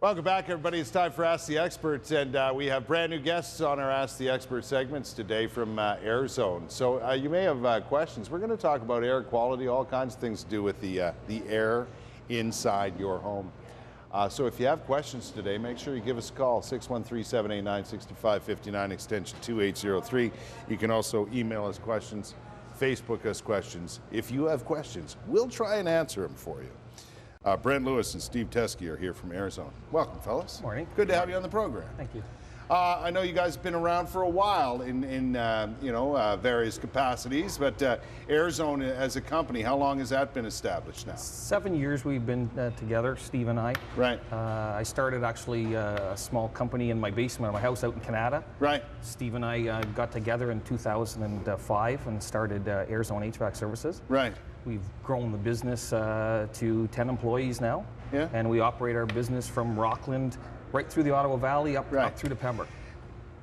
Welcome back, everybody. It's time for Ask the Experts, and we have brand new guests on our Ask the Expert segments today from AirZone. So you may have questions. We're going to talk about air quality, all kinds of things to do with the air inside your home. So if you have questions today, make sure you give us a call, 613-789-6559, extension 2803. You can also email us questions, Facebook us questions. If you have questions, we'll try and answer them for you. Brent Lewis and Steve Teskey are here from AirZone. Welcome, fellas. Morning. Good to have you on the program. Thank you. I know you guys have been around for a while in various capacities, but AirZone as a company, how long has that been established now? 7 years we've been together, Steve and I. Right. I started actually a small company in my basement of my house out in Canada. Right. Steve and I got together in 2005 and started AirZone HVAC services. Right. We've grown the business to 10 employees now. Yeah. And we operate our business from Rockland right through the Ottawa Valley up through to Pembroke.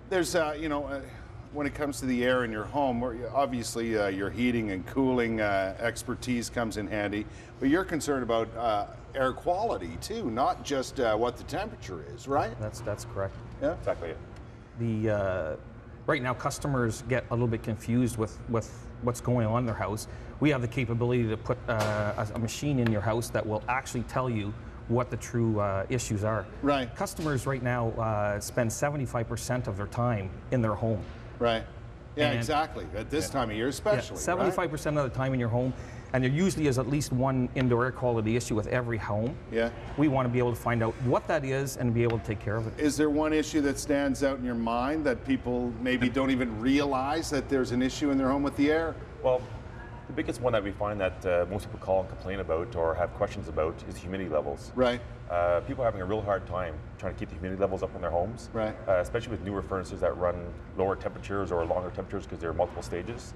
There's, when it comes to the air in your home, obviously your heating and cooling expertise comes in handy, but you're concerned about air quality too, not just what the temperature is, right? That's correct. Yeah, exactly it. Right now, customers get a little bit confused with what's going on in their house. We have the capability to put a machine in your house that will actually tell you what the true issues are. Right. Customers right now spend 75% of their time in their home. Right. Yeah, And exactly. At this time of year especially. 75% of the time in your home, and there usually is at least one indoor air quality issue with every home. Yeah. We want to be able to find out what that is and be able to take care of it. Is there one issue that stands out in your mind that people maybe don't even realize that there's an issue in their home with the air? Well, the biggest one that we find that most people call and complain about or have questions about is humidity levels. Right. People are having a real hard time trying to keep the humidity levels up in their homes. Right. Especially with newer furnaces that run lower temperatures or longer temperatures because there are multiple stages.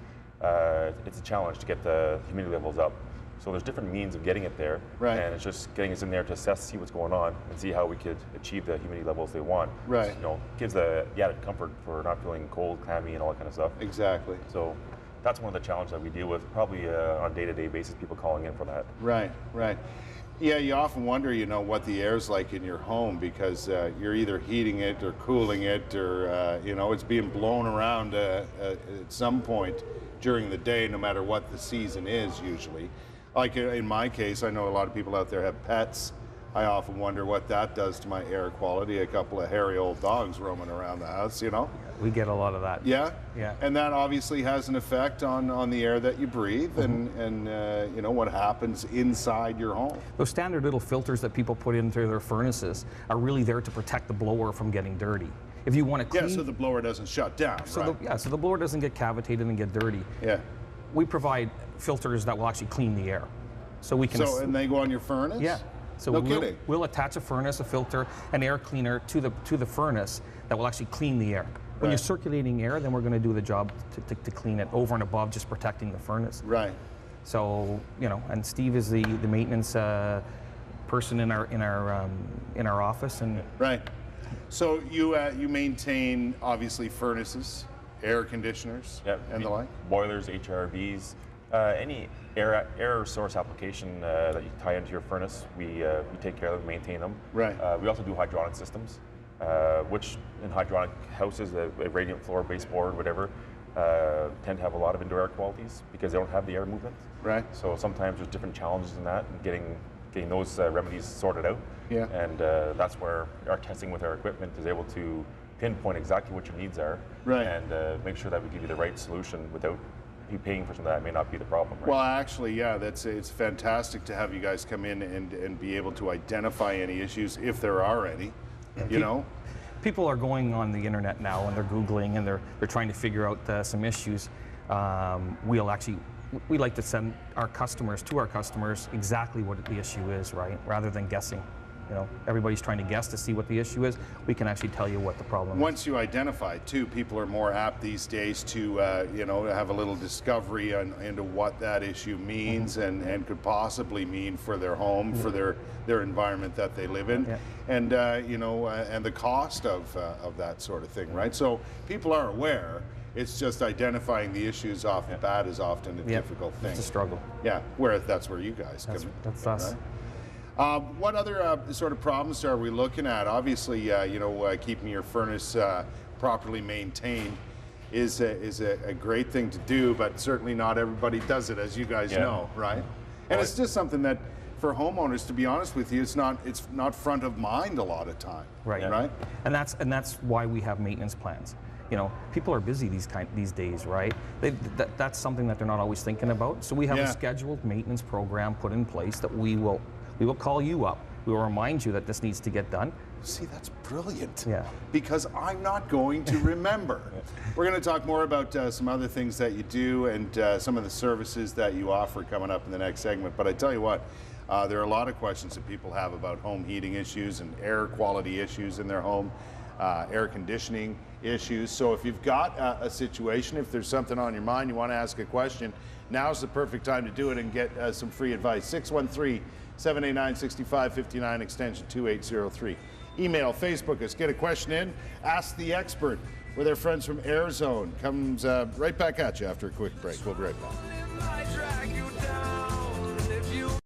It's a challenge to get the humidity levels up. So there's different means of getting it there. Right. And it's just getting us in there to assess, see what's going on, and see how we could achieve the humidity levels they want. Right. So, gives the added comfort for not feeling cold, clammy, and all that kind of stuff. Exactly. So that's one of the challenges that we deal with, probably on a day-to-day basis, people calling in for that. Right, right. Yeah, you often wonder, what the air's like in your home because you're either heating it or cooling it or, it's being blown around at some point during the day, no matter what the season is usually. Like in my case, I know a lot of people out there have pets. I often wonder what that does to my air quality. A couple of hairy old dogs roaming around the house, We get a lot of that. Yeah? Yeah. And that obviously has an effect on the air that you breathe and what happens inside your home. Those standard little filters that people put into their furnaces are really there to protect the blower from getting dirty. If you want to clean... Yeah, so the blower doesn't shut down, so right? So the blower doesn't get cavitated and get dirty. Yeah. We provide filters that will actually clean the air. So we can... So, and they go on your furnace? Yeah. So no kidding. We'll attach a furnace, a filter, an air cleaner to the furnace that will actually clean the air. When you're circulating air, then we're going to do the job to clean it over and above just protecting the furnace. Right. So, and Steve is the maintenance person in our office. And right. So you maintain obviously furnaces, air conditioners, and the like? Boilers, HRVs, any air source application that you tie into your furnace, we take care of them, maintain them. Right. We also do hydronic systems, which in hydronic houses, a radiant floor, baseboard, whatever, tend to have a lot of indoor air qualities because they don't have the air movement. Right. So sometimes there's different challenges in that and getting those remedies sorted out. Yeah. And that's where our testing with our equipment is able to pinpoint exactly what your needs are. Right. And make sure that we give you the right solution without you paying for something that may not be the problem. Right? Well, actually, yeah, it's fantastic to have you guys come in and be able to identify any issues if there are any. People are going on the internet now and they're Googling and they're trying to figure out some issues. We like to send our customers exactly what the issue is, right? Rather than guessing. Everybody's trying to guess to see what the issue is. We can actually tell you what the problem is. Once you identify it, too, people are more apt these days to, have a little discovery into what that issue means and could possibly mean for their home, for their environment that they live in, and and the cost of that sort of thing, right? So people are aware. It's just identifying the issues off the bat is often a difficult thing. It's a struggle. Yeah, that's where you guys come in. That's us. Right? What other sort of problems are we looking at? Obviously, keeping your furnace properly maintained is a great thing to do, but certainly not everybody does it, as you guys know, right? And it's just something that, for homeowners, to be honest with you, it's not front of mind a lot of time. Right. And that's why we have maintenance plans. People are busy these days, right? That's something that they're not always thinking about. So we have a scheduled maintenance program put in place that we will call you up. We will remind you that this needs to get done. See, that's brilliant. Yeah. Because I'm not going to remember. We're going to talk more about some other things that you do and some of the services that you offer coming up in the next segment. But I tell you what, there are a lot of questions that people have about home heating issues and air quality issues in their home, air conditioning issues. So if you've got a situation, if there's something on your mind, you want to ask a question, now's the perfect time to do it and get some free advice. 613-789-6559, extension 2803. Email, Facebook us, get a question in, ask the expert with our friends from AirZone. Comes right back at you after a quick break. We'll be right back.